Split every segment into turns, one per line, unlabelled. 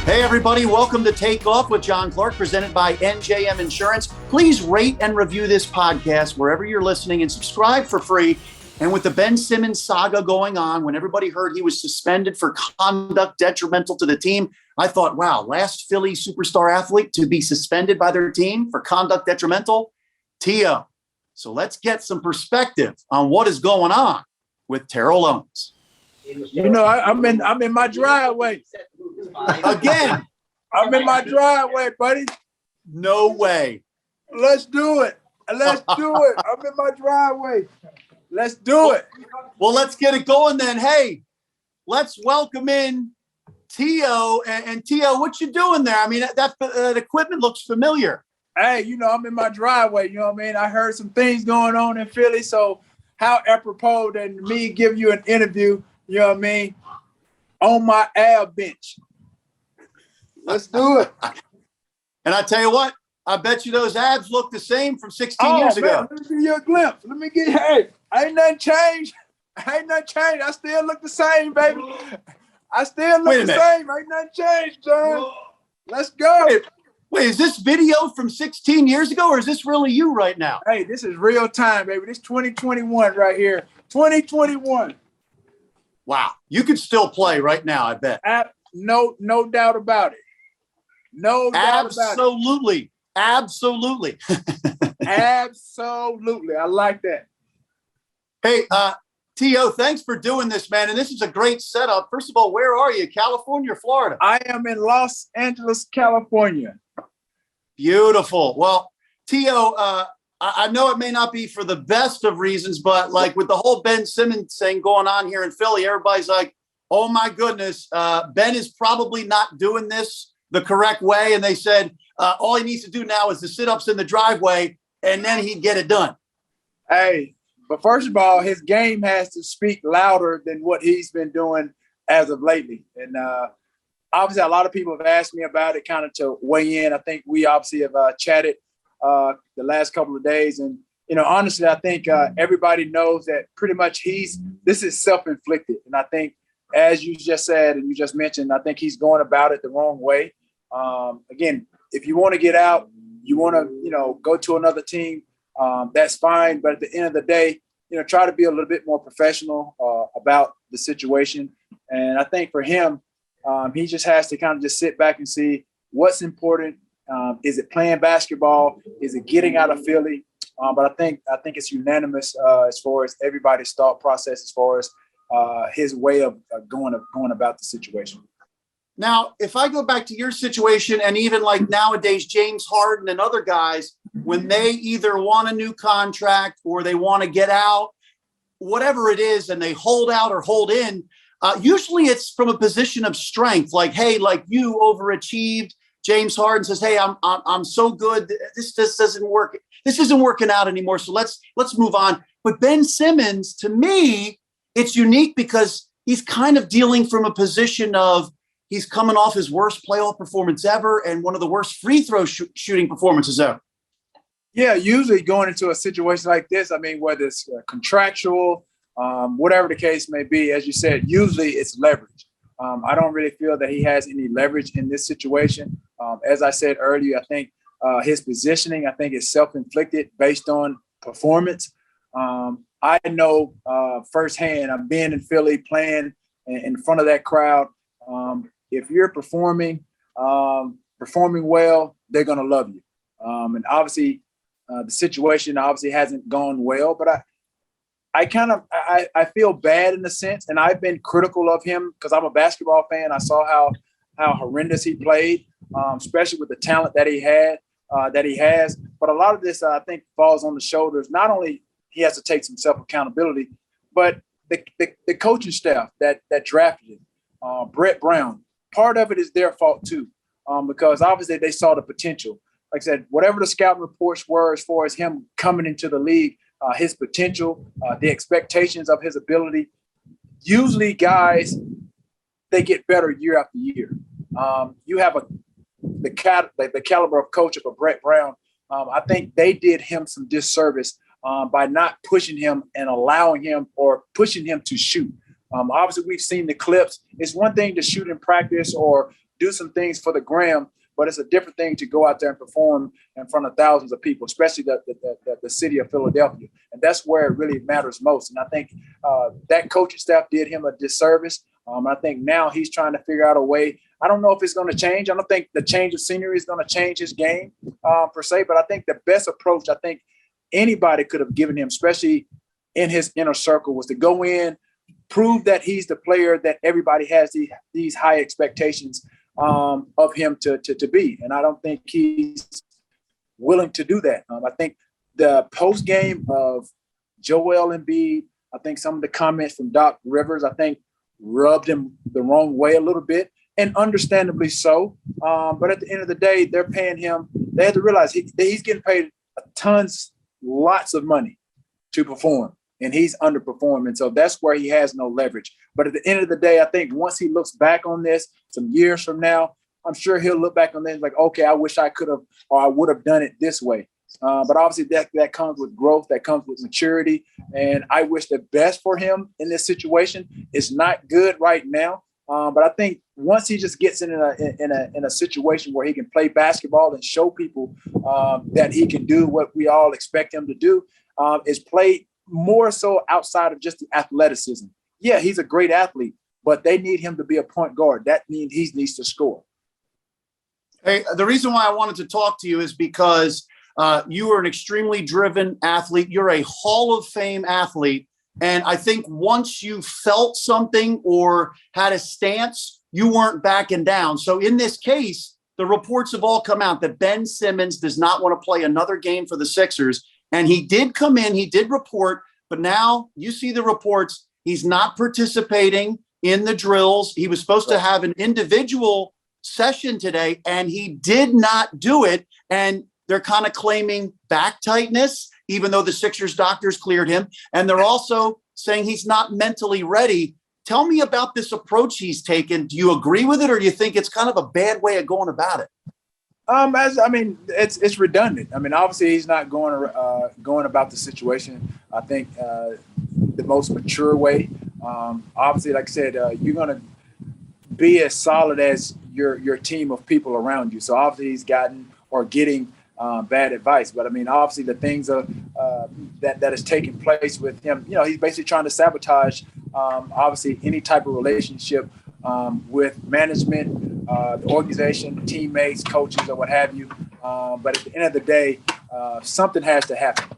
Hey, everybody. Welcome to Takeoff with John Clark, presented by NJM Insurance. Please rate and review this podcast wherever you're listening and subscribe for free. And with the Ben Simmons saga going on, when everybody heard he was suspended for conduct detrimental to the team, I thought, wow, last Philly superstar athlete to be suspended by their team for conduct detrimental, T.O. So let's get some perspective on what is going on with Terrell Owens.
You know, I'm in my driveway.
Again.
I'm in my driveway, buddy.
No way.
Let's do it. Let's do it. I'm in my driveway. Let's do it.
Well, let's get it going then. Hey, let's welcome in T.O. And T.O., what you doing there? I mean, that equipment looks familiar.
Hey, you know, I'm in my driveway. You know what I mean? I heard some things going on in Philly. So how apropos than me give you an interview, you know what I mean, on my ab bench. Let's do it.
And I tell you what, I bet you those abs look the same from 16 years ago.
Let me give you a glimpse. Hey, ain't nothing changed. I still look the same, baby. I still look the same. Ain't nothing changed, John. Let's go.
Wait, is this video from 16 years ago, or is this really you right now?
Hey, this is real time, baby. This 2021 right here. 2021.
Wow. You could still play right now, I bet.
No doubt about it. No doubt about it. Absolutely. Absolutely. I like that.
Hey, T.O., thanks for doing this, man. And this is a great setup. First of all, where are you? California or Florida?
I am in Los Angeles, California.
Beautiful. Well, T.O., I know it may not be for the best of reasons, but like with the whole Ben Simmons thing going on here in Philly, everybody's like, oh my goodness, Ben is probably not doing this the correct way. And they said, all he needs to do now is the sit-ups in the driveway, and then he'd get it done.
Hey, but first of all, his game has to speak louder than what he's been doing as of lately. And obviously, a lot of people have asked me about it kind of to weigh in. I think we obviously have chatted the last couple of days. And, you know, honestly, I think everybody knows that pretty much this is self-inflicted. And I think, as you just said and you just mentioned, I think he's going about it the wrong way. Again, if you want to get out, you want to, you know, go to another team, that's fine. But at the end of the day, you know, try to be a little bit more professional about the situation. And I think for him, he just has to kind of just sit back and see what's important. Is it playing basketball? Is it getting out of Philly? But I think it's unanimous as far as everybody's thought process, as far as his way of going about the situation.
Now, if I go back to your situation, and even like nowadays, James Harden and other guys, when they either want a new contract or they want to get out, whatever it is, and they hold out or hold in, usually it's from a position of strength. Like, hey, like you overachieved. James Harden says, hey, I'm so good. This doesn't work. This isn't working out anymore. So let's move on. But Ben Simmons, to me, it's unique because he's kind of dealing from a position of he's coming off his worst playoff performance ever and one of the worst free throw shooting performances ever.
Yeah, usually going into a situation like this, I mean, whether it's contractual, whatever the case may be, as you said, usually it's leverage. I don't really feel that he has any leverage in this situation. As I said earlier, I think his positioning, I think, is self-inflicted based on performance. I know firsthand, I've been in Philly playing in front of that crowd. If you're performing well, they're going to love you. And obviously, the situation obviously hasn't gone well, but I feel bad in a sense, and I've been critical of him because I'm a basketball fan. I saw how horrendous he played, especially with the talent that he has. But a lot of this, I think, falls on the shoulders. Not only he has to take some self-accountability, but the coaching staff that drafted him, Brett Brown. Part of it is their fault too, because obviously they saw the potential. Like I said, whatever the scouting reports were as far as him coming into the league, his potential, the expectations of his ability. Usually guys, they get better year after year. You have the caliber of coach of a Brett Brown. I think they did him some disservice by not pushing him and allowing him or pushing him to shoot. Obviously, we've seen the clips. It's one thing to shoot in practice or do some things for the gram, but it's a different thing to go out there and perform in front of thousands of people, especially the city of Philadelphia. And that's where it really matters most. And I think that coaching staff did him a disservice. I think now he's trying to figure out a way. I don't know if it's going to change. I don't think the change of scenery is going to change his game per se, but I think the best approach I think anybody could have given him, especially in his inner circle, was to go in, prove that he's the player that everybody has these high expectations of him to be. And I don't think he's willing to do that. I think the post game of Joel Embiid, I think some of the comments from Doc Rivers, I think rubbed him the wrong way a little bit, and understandably so. But at the end of the day, they're paying him. They have to realize he's getting paid lots of money to perform, and he's underperforming. So that's where he has no leverage. But at the end of the day, I think once he looks back on this some years from now, I'm sure he'll look back on this like, okay, I wish I could have, or I would have done it this way. But obviously that comes with growth, that comes with maturity. And I wish the best for him in this situation. It's not good right now. But I think once he just gets in a situation where he can play basketball and show people that he can do what we all expect him to do, is play more so outside of just the athleticism. Yeah, he's a great athlete, but they need him to be a point guard. That means he needs to score.
Hey, the reason why I wanted to talk to you is because you are an extremely driven athlete. You're a Hall of Fame athlete. And I think once you felt something or had a stance, you weren't backing down. So in this case, the reports have all come out that Ben Simmons does not want to play another game for the Sixers. And he did come in, he did report, but now you see the reports. He's not participating in the drills. He was supposed to have an individual session today, and he did not do it. And they're kind of claiming back tightness, even though the Sixers doctors cleared him. And they're also saying he's not mentally ready. Tell me about this approach he's taken. Do you agree with it, or do you think it's kind of a bad way of going about it?
It's redundant. I mean, obviously he's not going about the situation. I think the most mature way. Obviously, like I said, you're going to be as solid as your team of people around you. So obviously he's gotten or getting bad advice. But I mean, obviously the things that is taking place with him, he's basically trying to sabotage obviously any type of relationship with management, the organization, teammates, coaches, or what have you. But at the end of the day, something has to happen.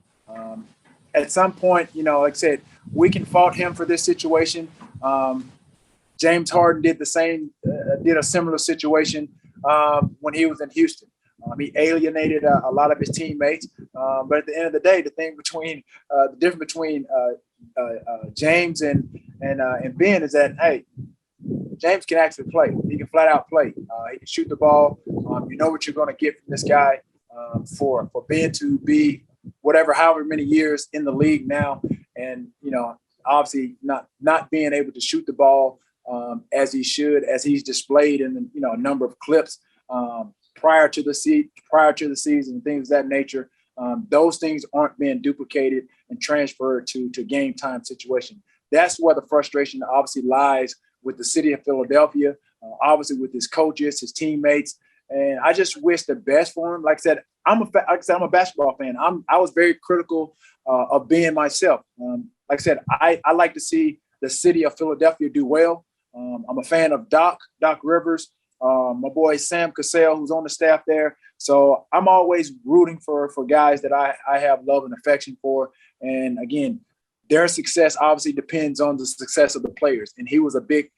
At some point, like I said, we can fault him for this situation. James Harden did the same, did a similar situation when he was in Houston. He alienated a lot of his teammates. But at the end of the day, the difference between James and Ben is that, hey, James can actually play. He can flat out play. He can shoot the ball. You know what you're going to get from this guy for Ben to be however many years in the league now. And, obviously not being able to shoot the ball as he should, as he's displayed in a number of clips prior to the season, things of that nature. Those things aren't being duplicated and transferred to game time situation. That's where the frustration obviously lies with the city of Philadelphia, obviously with his coaches, his teammates. And I just wish the best for him. Like I said, I'm a basketball fan. I was very critical of being myself. Like I said, I like to see the city of Philadelphia do well. I'm a fan of Doc Rivers, my boy Sam Cassell, who's on the staff there. So I'm always rooting for guys that I have love and affection for. And again, their success obviously depends on the success of the players. And he was a big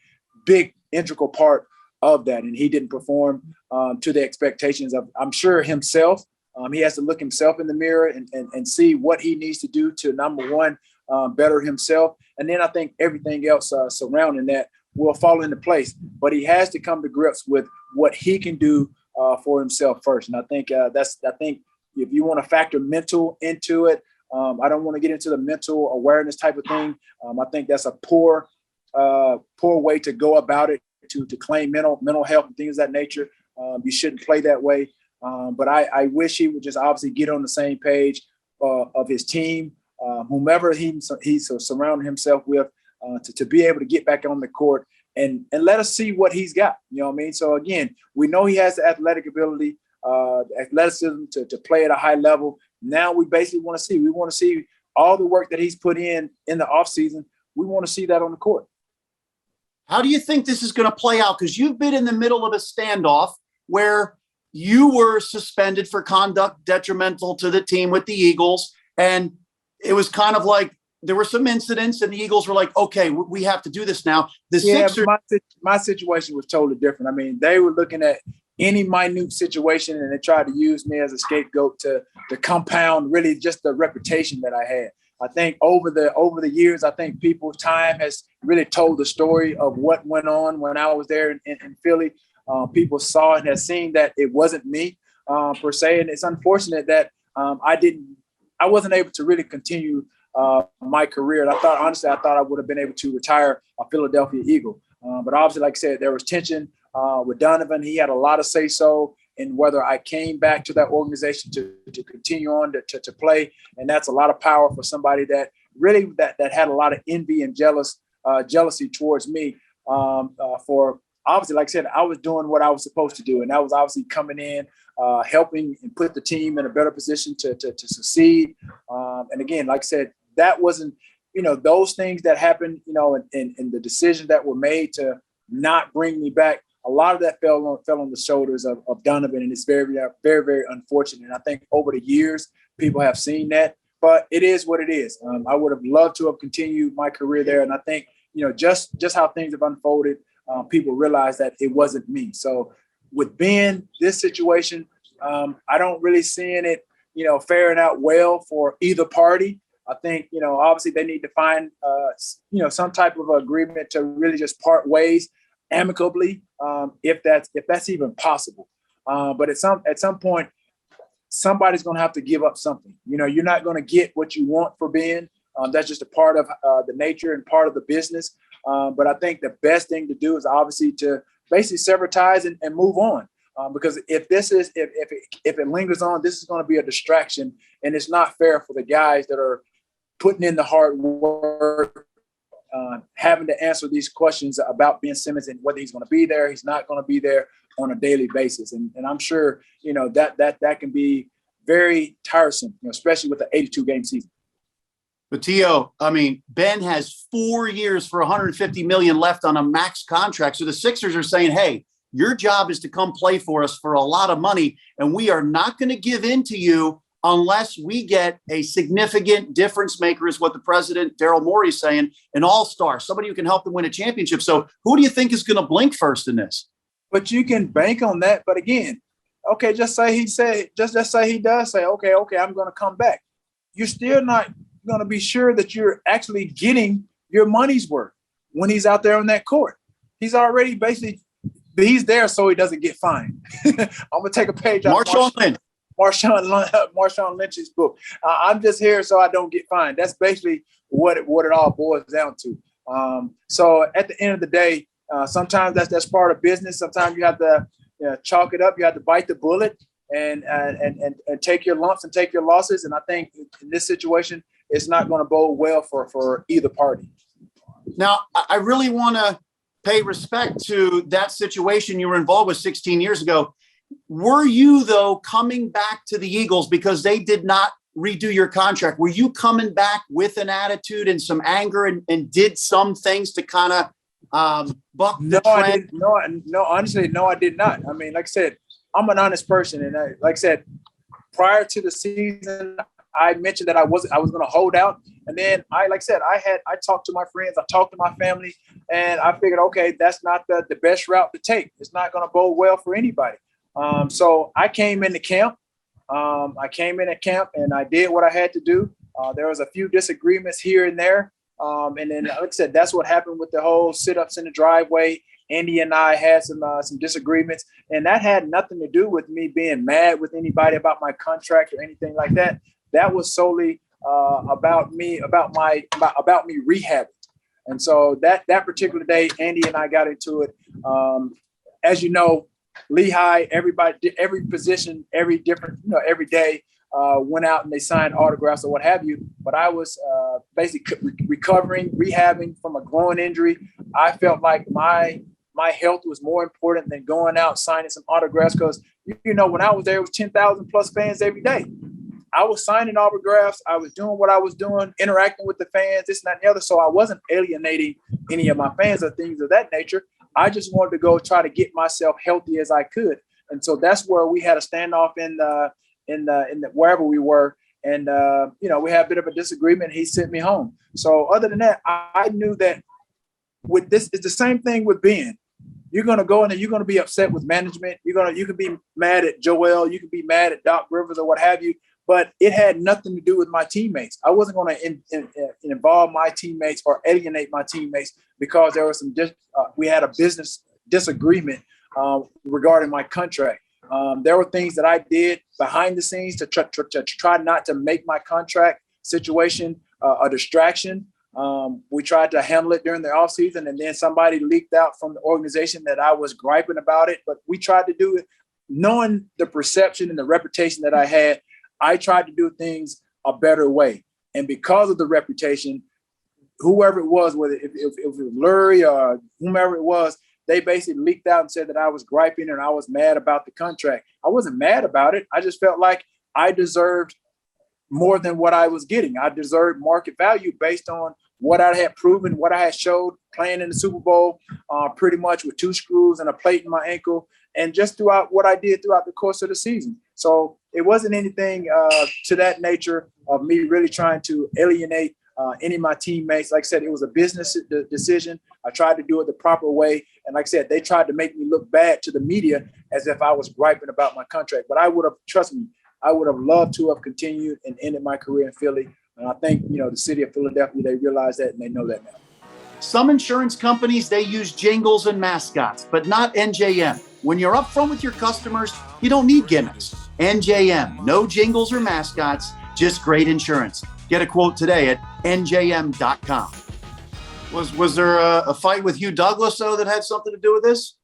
integral part of that. And he didn't perform to the expectations of, I'm sure, himself. He has to look himself in the mirror and see what he needs to do to, number one, better himself. And then I think everything else surrounding that will fall into place. But he has to come to grips with what he can do for himself first. And I think if you want to factor mental into it, I don't want to get into the mental awareness type of thing. I think that's a poor way to go about it, to claim mental health and things of that nature. You shouldn't play that way. But I wish he would just obviously get on the same page of his team, whomever he's surrounding himself with, to be able to get back on the court let us see what he's got. You know what I mean? So again, we know he has the athletic ability, the athleticism to play at a high level. Now we basically want to see all the work that he's put in the offseason. We want to see that on the court.
How do you think this is going to play out? Because you've been in the middle of a standoff where you were suspended for conduct detrimental to the team with the Eagles. And it was kind of like there were some incidents and the Eagles were like, okay, we have to do this now. Sixers.
My situation was totally different. I mean, they were looking at any minute situation and they tried to use me as a scapegoat to compound really just the reputation that I had. I think over the years, I think people's time has really told the story of what went on when I was there in Philly. People saw and have seen that it wasn't me per se, and it's unfortunate that I wasn't able to really continue my career. And I thought I would have been able to retire a Philadelphia Eagle. But obviously, like I said, there was tension with Donovan. He had a lot of say-so in whether I came back to that organization to continue on to play. And that's a lot of power for somebody that really that had a lot of envy and jealousy towards me. For obviously, like I said, I was doing what I was supposed to do. And that was obviously coming in, helping and put the team in a better position to succeed. And again, like I said, that wasn't, those things that happened, and the decisions that were made to not bring me back. A lot of that fell on the shoulders of Donovan, and it's very, very, very unfortunate. And I think over the years, people have seen that, but it is what it is. I would have loved to have continued my career there, and I think just how things have unfolded, people realize that it wasn't me. So with Ben, this situation, I don't really seeing it, faring out well for either party. I think obviously they need to find some type of agreement to really just part ways amicably, if that's even possible. But at some point, somebody's going to have to give up something. You're not going to get what you want for Ben. That's just a part of the nature and part of the business. But I think the best thing to do is obviously to basically sever ties and move on. Because if it lingers on, this is going to be a distraction, and it's not fair for the guys that are putting in the hard work, having to answer these questions about Ben Simmons and whether he's going to be there, he's not going to be there on a daily basis. And I'm sure, that can be very tiresome, especially with the 82-game season.
But Tio, I mean, Ben has 4 years for $150 million left on a max contract. So the Sixers are saying, hey, your job is to come play for us for a lot of money, and we are not going to give in to you unless we get a significant difference maker, is what the president, Daryl Morey, is saying, an all-star, somebody who can help them win a championship. So who do you think is going to blink first in this?
But you can bank on that. But again, okay, just say he does say, okay, I'm going to come back. You're still not going to be sure that you're actually getting your money's worth when he's out there on that court. He's already basically, he's there so he doesn't get fined. I'm going to take a page out of Marshawn Lynch's book. I'm just here so I don't get fined. That's basically what it all boils down to. So at the end of the day, sometimes that's part of business. Sometimes you have to chalk it up. You have to bite the bullet and take your lumps and take your losses. And I think in this situation, it's not going to bode well for either party.
Now, I really want to pay respect to that situation you were involved with 16 years ago. Were you, though, coming back to the Eagles because they did not redo your contract? Were you coming back with an attitude and some anger and did some things to kind of buck the trend?
Honestly, no, I did not. I mean, like I said, I'm an honest person. And like I said, prior to the season, I mentioned that I was going to hold out. And then I talked to my friends, I talked to my family, and I figured, okay, that's not the best route to take. It's not going to bode well for anybody. So I came into camp. And I did what I had to do. There was a few disagreements here and there. And then, like I said, that's what happened with the whole sit-ups in the driveway. Andy and I had some disagreements, and that had nothing to do with me being mad with anybody about my contract or anything like that. That was solely about me rehabbing. And so that particular day, Andy and I got into it. As you know, Lehigh, everybody, every position, every day went out and they signed autographs or what have you. But I was basically recovering, rehabbing from a groin injury. I felt like my health was more important than going out signing some autographs, because you know, when I was there, it was 10,000 plus fans every day. I was signing autographs. I was doing what I was doing, interacting with the fans, this and that and the other. So I wasn't alienating any of my fans or things of that nature. I just wanted to go try to get myself healthy as I could. And so that's where we had a standoff in the wherever we were. And, you know, we had a bit of a disagreement. He sent me home. So other than that, I knew that with this, it's the same thing with Ben. You're going to go in and you're going to be upset with management. You can be mad at Joel. You can be mad at Doc Rivers or what have you. But it had nothing to do with my teammates. I wasn't going to involve my teammates or alienate my teammates because there was we had a business disagreement regarding my contract. There were things that I did behind the scenes to try not to make my contract situation a distraction. We tried to handle it during the offseason, and then somebody leaked out from the organization that I was griping about it. But we tried to do it knowing the perception and the reputation that I had. I tried to do things a better way. And because of the reputation, whoever it was, whether if it was Lurie or whomever it was, they basically leaked out and said that I was griping and I was mad about the contract. I wasn't mad about it. I just felt like I deserved more than what I was getting. I deserved market value based on what I had proven, what I had showed playing in the Super Bowl, pretty much with 2 screws and a plate in my ankle, and just throughout what I did throughout the course of the season. So it wasn't anything to that nature of me really trying to alienate any of my teammates. Like I said, it was a business decision. I tried to do it the proper way. And like I said, they tried to make me look bad to the media as if I was griping about my contract. But I would have, trust me, I would have loved to have continued and ended my career in Philly. And I think, you know, the city of Philadelphia, they realize that and they know that now.
Some insurance companies, they use jingles and mascots, but not NJM. When you're upfront with your customers, you don't need gimmicks. NJM, no jingles or mascots, just great insurance. Get a quote today at njm.com. Was there a fight with Hugh Douglas, though, that had something to do with this?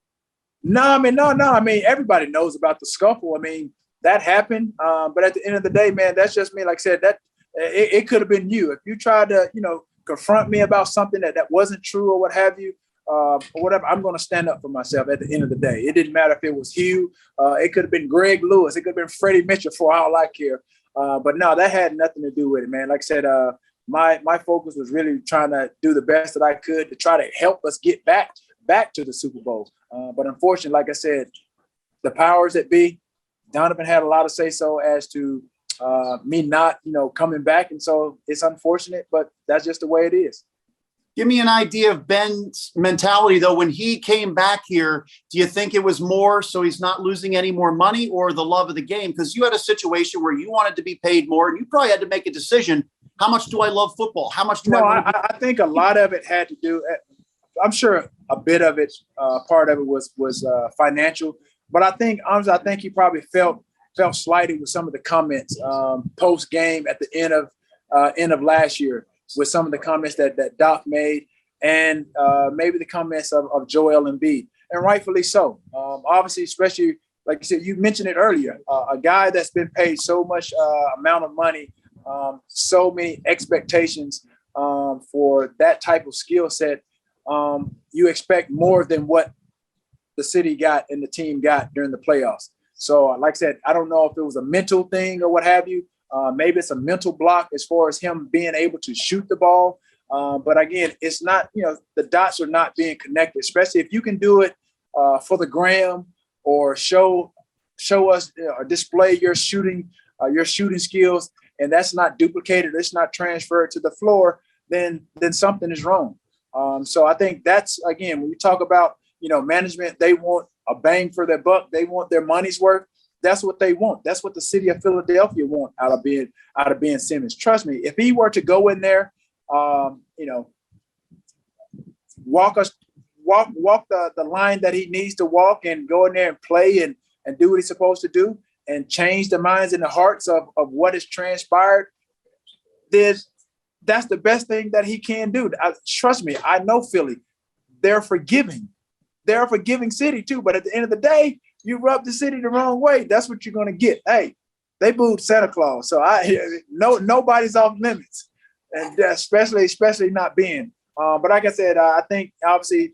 No. I mean, everybody knows about the scuffle. I mean, that happened. But at the end of the day, man, that's just me. Like I said, that it could have been you. If you tried to, you know, confront me about something that wasn't true or what have you, or whatever, I'm going to stand up for myself at the end of the day. It didn't matter if it was Hugh. It could have been Greg Lewis. It could have been Freddie Mitchell for all I care. But no, that had nothing to do with it, man. Like I said, my focus was really trying to do the best that I could to try to help us get back to the Super Bowl. But unfortunately, like I said, the powers that be, Donovan had a lot of say-so as to me not, you know, coming back. And so it's unfortunate, but that's just the way it is.
Give me an idea of Ben's mentality, though. When he came back here, do you think it was more so he's not losing any more money or the love of the game? Because you had a situation where you wanted to be paid more and you probably had to make a decision. How much do I love football? How much do I want to
I think a lot of it had to do, I'm sure a bit of it, part of it was financial. But I think, honestly, I think he probably felt slighted with some of the comments post game at the end of last year, with some of the comments that Doc made, and maybe the comments of Joel Embiid, and rightfully so. Obviously, especially like you said, you mentioned it earlier, a guy that's been paid so much amount of money, so many expectations for that type of skill set. You expect more than what the city got and the team got during the playoffs. So, like I said, I don't know if it was a mental thing or what have you. Maybe it's a mental block as far as him being able to shoot the ball. But again, it's not, you know, the dots are not being connected, especially if you can do it for the gram or show us or display your shooting skills, and that's not duplicated, it's not transferred to the floor, then something is wrong. So I think that's, again, when we talk about, you know, management, they want a bang for their buck. They want their money's worth. That's what they want. That's what the city of Philadelphia want out of Ben Simmons. Trust me, if he were to go in there, you know, walk the line that he needs to walk and go in there and play and do what he's supposed to do and change the minds and the hearts of what has transpired, that's the best thing that he can do. Trust me, I know Philly. They're forgiving. They're a forgiving city too, but at the end of the day, you rub the city the wrong way, that's what you're going to get. Hey, they booed Santa Claus, so nobody's off limits, and especially not Ben. But like I said, I think obviously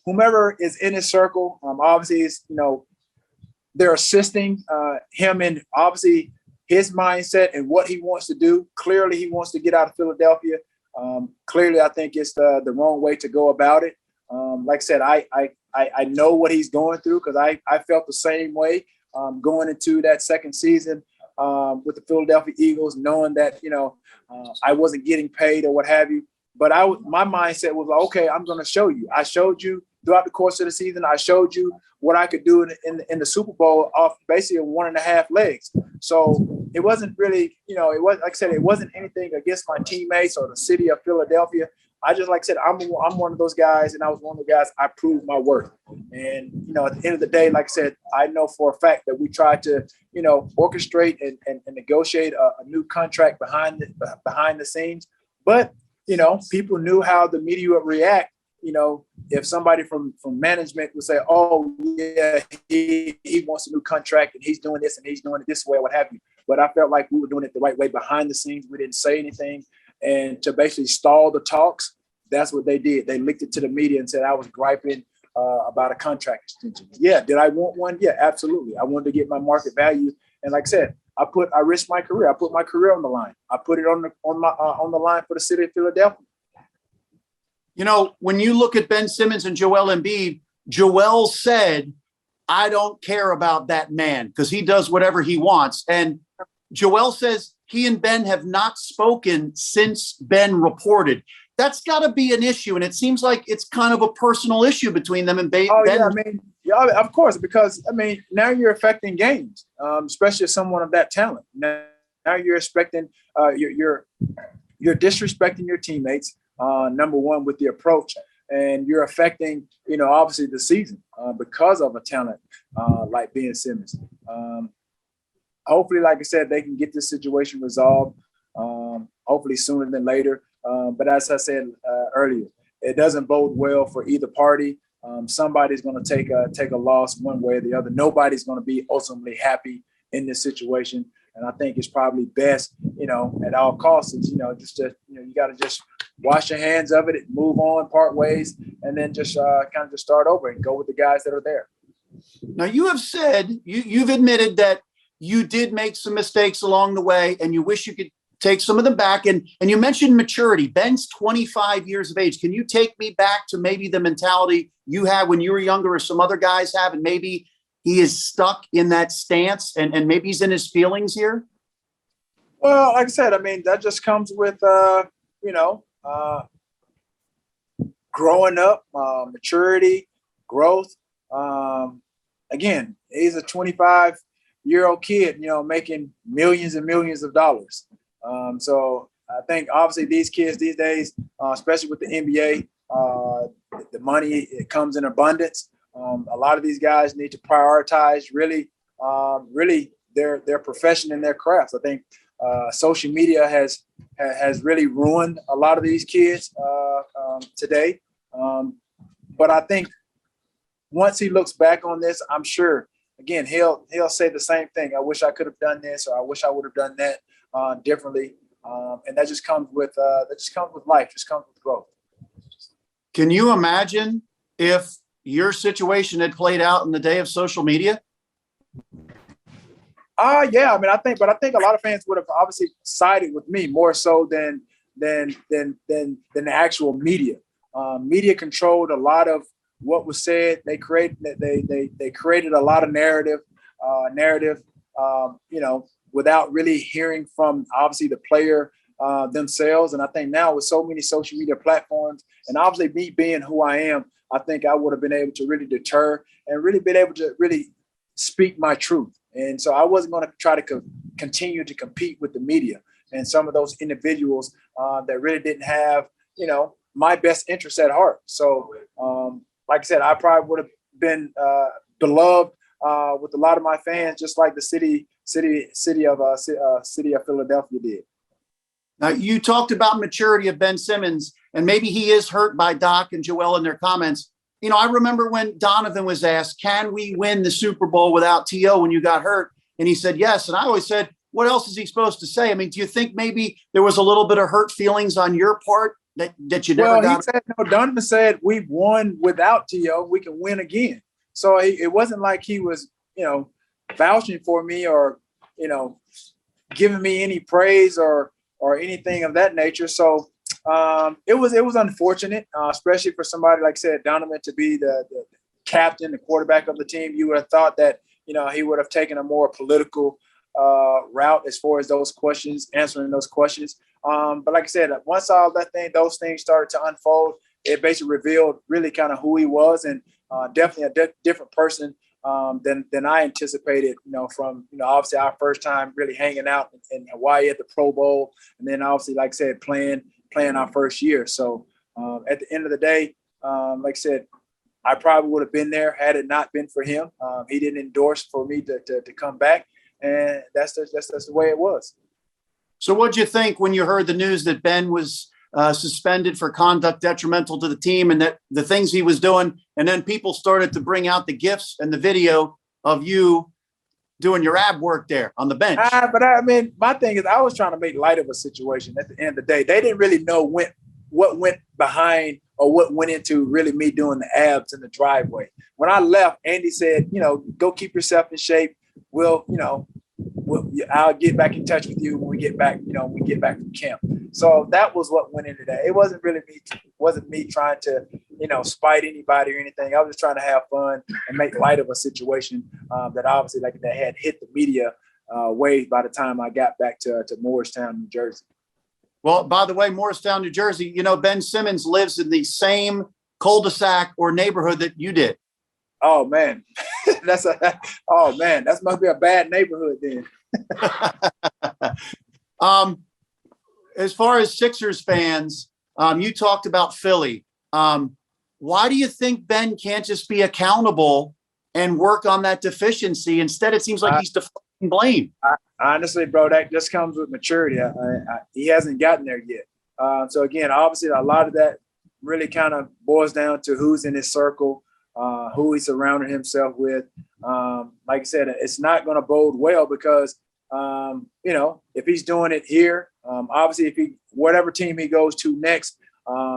whomever is in his circle, obviously is, they're assisting him in obviously his mindset and what he wants to do. Clearly, he wants to get out of Philadelphia. Clearly, I think it's the wrong way to go about it. Like I said, I know what he's going through because I felt the same way going into that second season with the Philadelphia Eagles, knowing that, I wasn't getting paid or what have you. But my mindset was like, okay, I'm going to show you. I showed you throughout the course of the season. I showed you what I could do in the Super Bowl off basically 1.5 legs. So it wasn't really, it was, like I said, it wasn't anything against my teammates or the city of Philadelphia. I just, like I said, I'm one of those guys, and I was one of the guys. I proved my worth. And, at the end of the day, like I said, I know for a fact that we tried to, orchestrate and negotiate a new contract behind the scenes. But, people knew how the media would react. If somebody from management would say, oh, yeah, he wants a new contract and he's doing this and he's doing it this way, what have you. But I felt like we were doing it the right way behind the scenes. We didn't say anything. And to basically stall the talks, that's what they did. They leaked it to the media and said I was griping about a contract extension. Yeah, did I want one? Yeah, absolutely. I wanted to get my market value. And like I said, I risked my career. I put my career on the line. I put it on the line for the city of Philadelphia.
When you look at Ben Simmons and Joel Embiid, Joel said, I don't care about that man because he does whatever he wants. And Joel says he and Ben have not spoken since Ben reported. That's got to be an issue. And it seems like it's kind of a personal issue between them and Ben.
Oh, yeah, of course, because, now you're affecting games, especially someone of that talent. Now you're expecting, you're disrespecting your teammates. Number one, with the approach, and you're affecting, obviously the season because of a talent like Ben Simmons. Hopefully, like I said, they can get this situation resolved. Hopefully sooner than later. But as I said earlier, it doesn't bode well for either party. Somebody's going to take a loss one way or the other. Nobody's going to be ultimately happy in this situation. And I think it's probably best, at all costs, you got to just wash your hands of it, move on, part ways, and then just kind of just start over and go with the guys that are there.
Now, you have said, you've admitted that you did make some mistakes along the way and you wish you could take some of them back. And you mentioned maturity. Ben's 25 years of age. Can you take me back to maybe the mentality you had when you were younger or some other guys have, and maybe he is stuck in that stance and maybe he's in his feelings here?
Well, like I said, that just comes with, growing up, maturity, growth. Again, he's a 25-year-old kid, making millions and millions of dollars. So I think obviously these kids these days, especially with the NBA, the money, it comes in abundance. A lot of these guys need to prioritize really their profession and their crafts. I think social media has really ruined a lot of these kids today. But I think once he looks back on this, I'm sure, again, he'll say the same thing. I wish I could have done this, or I wish I would have done that differently. And that just comes with life, just comes with growth.
Can you imagine if your situation had played out in the day of social media?
Yeah. I think a lot of fans would have obviously sided with me more so than the actual media. Media controlled a lot of what was said. They created a lot of narrative, without really hearing from obviously the player themselves. And I think now with so many social media platforms, and obviously me being who I am, I think I would have been able to really deter and really been able to really speak my truth. And so I wasn't going to try to continue to compete with the media and some of those individuals that really didn't have, my best interest at heart. So, like I said, I probably would have been beloved with a lot of my fans, just like the city of Philadelphia did.
Now, you talked about maturity of Ben Simmons, and maybe he is hurt by Doc and Joel in their comments. I remember when Donovan was asked, can we win the Super Bowl without T.O. when you got hurt? And he said, yes. And I always said, what else is he supposed to say? Do you think maybe there was a little bit of hurt feelings on your part that you never
Well,
got?
he said, no, Donovan said, we've won without T.O. We can win again. So it wasn't like he was, vouching for me or, giving me any praise or anything of that nature. So it was unfortunate, especially for somebody like I said, Donovan, to be the captain, the quarterback of the team. You would have thought that, he would have taken a more political route as far as answering those questions. But like I said, once those things started to unfold, it basically revealed really kind of who he was, and definitely a different person than I anticipated. From obviously our first time really hanging out in Hawaii at the Pro Bowl, and then obviously, like I said, playing our first year. So at the end of the day, like I said, I probably would have been there had it not been for him. He didn't endorse for me to come back, and that's the way it was.
So what'd you think when you heard the news that Ben was suspended for conduct detrimental to the team, and that the things he was doing, and then people started to bring out the GIFs and the video of you doing your ab work there on the bench?
But my thing is, I was trying to make light of a situation. At the end of the day, they didn't really know what went behind or what went into really me doing the abs in the driveway. When I left, Andy said, go keep yourself in shape. I'll get back in touch with you when we get back, from camp. So that was what went into that. It wasn't really me trying to, spite anybody or anything. I was just trying to have fun and make light of a situation that obviously that had hit the media wave by the time I got back to Morristown, New Jersey.
Well, by the way, Morristown, New Jersey, Ben Simmons lives in the same cul-de-sac or neighborhood that you did.
Oh man, that must be a bad neighborhood then.
As far as Sixers fans, you talked about Philly. Why do you think Ben can't just be accountable and work on that deficiency? Instead, it seems like he's deflecting blame.
Honestly, bro, that just comes with maturity. He hasn't gotten there yet. So again, obviously, a lot of that really kind of boils down to who's in his circle, who he's surrounding himself with. Like I said, it's not going to bode well because, if he's doing it here, obviously, whatever team he goes to next,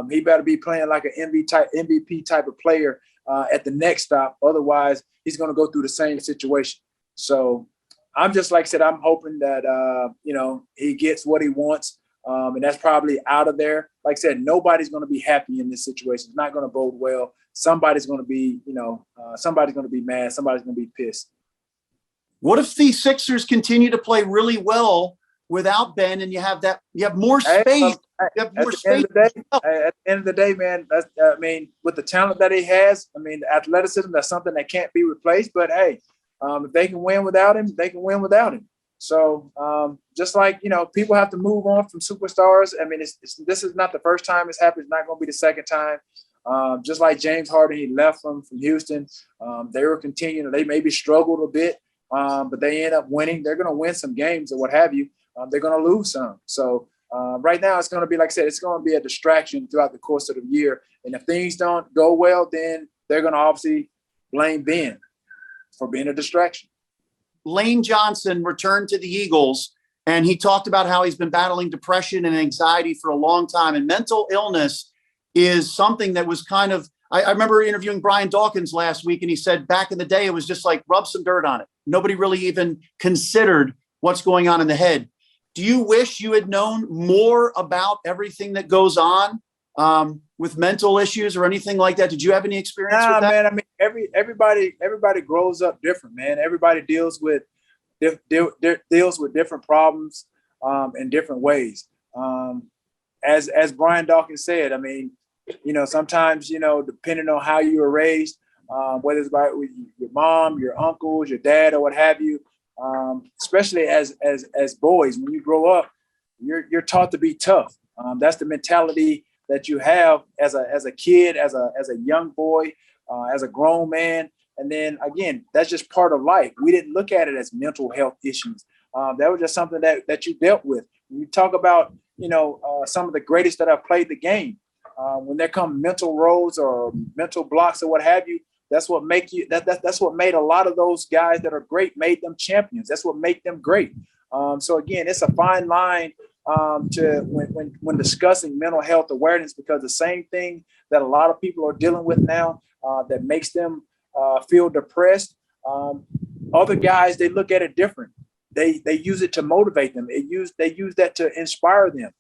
he better be playing like an MVP type of player at the next stop. Otherwise, he's going to go through the same situation. So I'm just, like I said, I'm hoping that, he gets what he wants. And that's probably out of there. Like I said, nobody's going to be happy in this situation. It's not going to bode well. Somebody's going to be, somebody's going to be mad. Somebody's going to be pissed.
What if the Sixers continue to play really well whathout Ben, and you have more space?
At the end of the day, man, with the talent that he has, the athleticism, that's something that can't be replaced. But hey, if they can win without him, they can win without him. So just like, people have to move on from superstars. This is not the first time it's happened. It's not going to be the second time. Just like James Harden, he left from Houston. They were continuing. They maybe struggled a bit, but they end up winning. They're going to win some games or what have you. They're going to lose some. So right now it's going to be, like I said, it's going to be a distraction throughout the course of the year. And if things don't go well, then they're going to obviously blame Ben for being a distraction.
Lane Johnson returned to the Eagles, and he talked about how he's been battling depression and anxiety for a long time. And mental illness is something that was kind of, I remember interviewing Brian Dawkins last week, and he said back in the day, it was just like rub some dirt on it. Nobody really even considered what's going on in the head. Do you wish you had known more about everything that goes on with mental issues or anything like that? Did you have any experience with that?
Man, everybody grows up different, man. Everybody deals with different problems in different ways. As Brian Dawkins said, sometimes, depending on how you were raised, whether it's by your mom, your uncles, your dad, or what have you, especially as boys, when you grow up, you're taught to be tough. That's the mentality that you have as a kid, as a young boy, as a grown man. And then again, that's just part of life. We didn't look at it as mental health issues. That was just something that you dealt with. When you talk about, some of the greatest that have played the game, when there come mental roads or mental blocks or what have you, that's what that's what made a lot of those guys that are great, made them champions. That's what made them great. So again, it's a fine line to when discussing mental health awareness, because the same thing that a lot of people are dealing with now that makes them feel depressed. Other guys, they look at it different. They use it to motivate them. They use that to inspire them.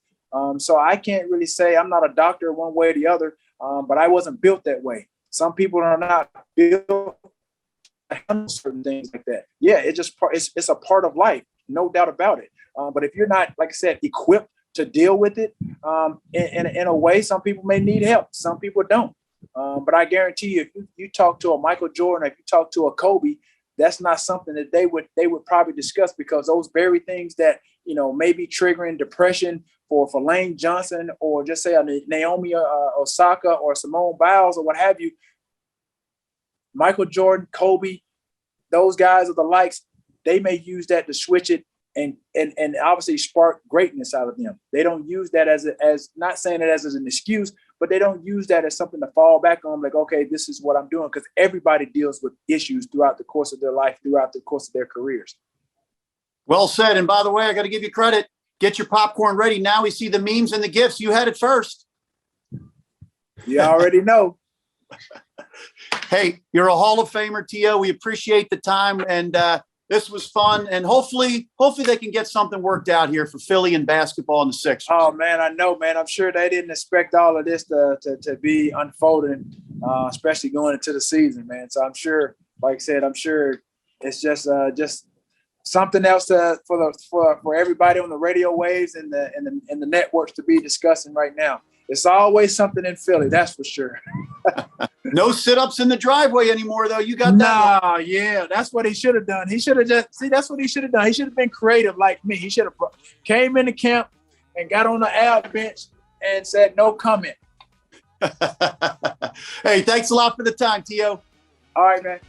So I can't really say, I'm not a doctor one way or the other, but I wasn't built that way. Some people are not built to handle certain things like that. Yeah, it's a part of life, no doubt about it. But if you're not, like I said, equipped to deal with it in a way, some people may need help. Some people don't. But I guarantee you, if you talk to a Michael Jordan, if you talk to a Kobe, that's not something that they would probably discuss, because those very things that, may be triggering depression for Lane Johnson, or just say a Naomi Osaka or Simone Biles or what have you, Michael Jordan, Kobe, those guys are the likes. They may use that to switch it and obviously spark greatness out of them. They don't use that as not saying it as an excuse, but they don't use that as something to fall back on, like, okay, this is what I'm doing, because everybody deals with issues throughout the course of their life, throughout the course of their careers.
Well said. And by the way, I got to give you credit. Get your popcorn ready. Now we see the memes and the GIFs. You had it first.
You already know.
Hey, you're a Hall of Famer, T.O. We appreciate the time, and this was fun. And hopefully they can get something worked out here for Philly and basketball in the Sixers.
Oh, man, I know, man. I'm sure they didn't expect all of this to be unfolding, especially going into the season, man. So I'm sure, like I said, it's just something else for everybody on the radio waves and the networks to be discussing right now. It's always something in Philly, that's for sure.
No sit-ups in the driveway anymore, though. You got that?
Nah, yeah, that's what he should have done. He should have that's what he should have done. He should have been creative like me. He should have came into camp and got on the out bench and said, no comment.
Hey, thanks a lot for the time, T.O.
All right, man.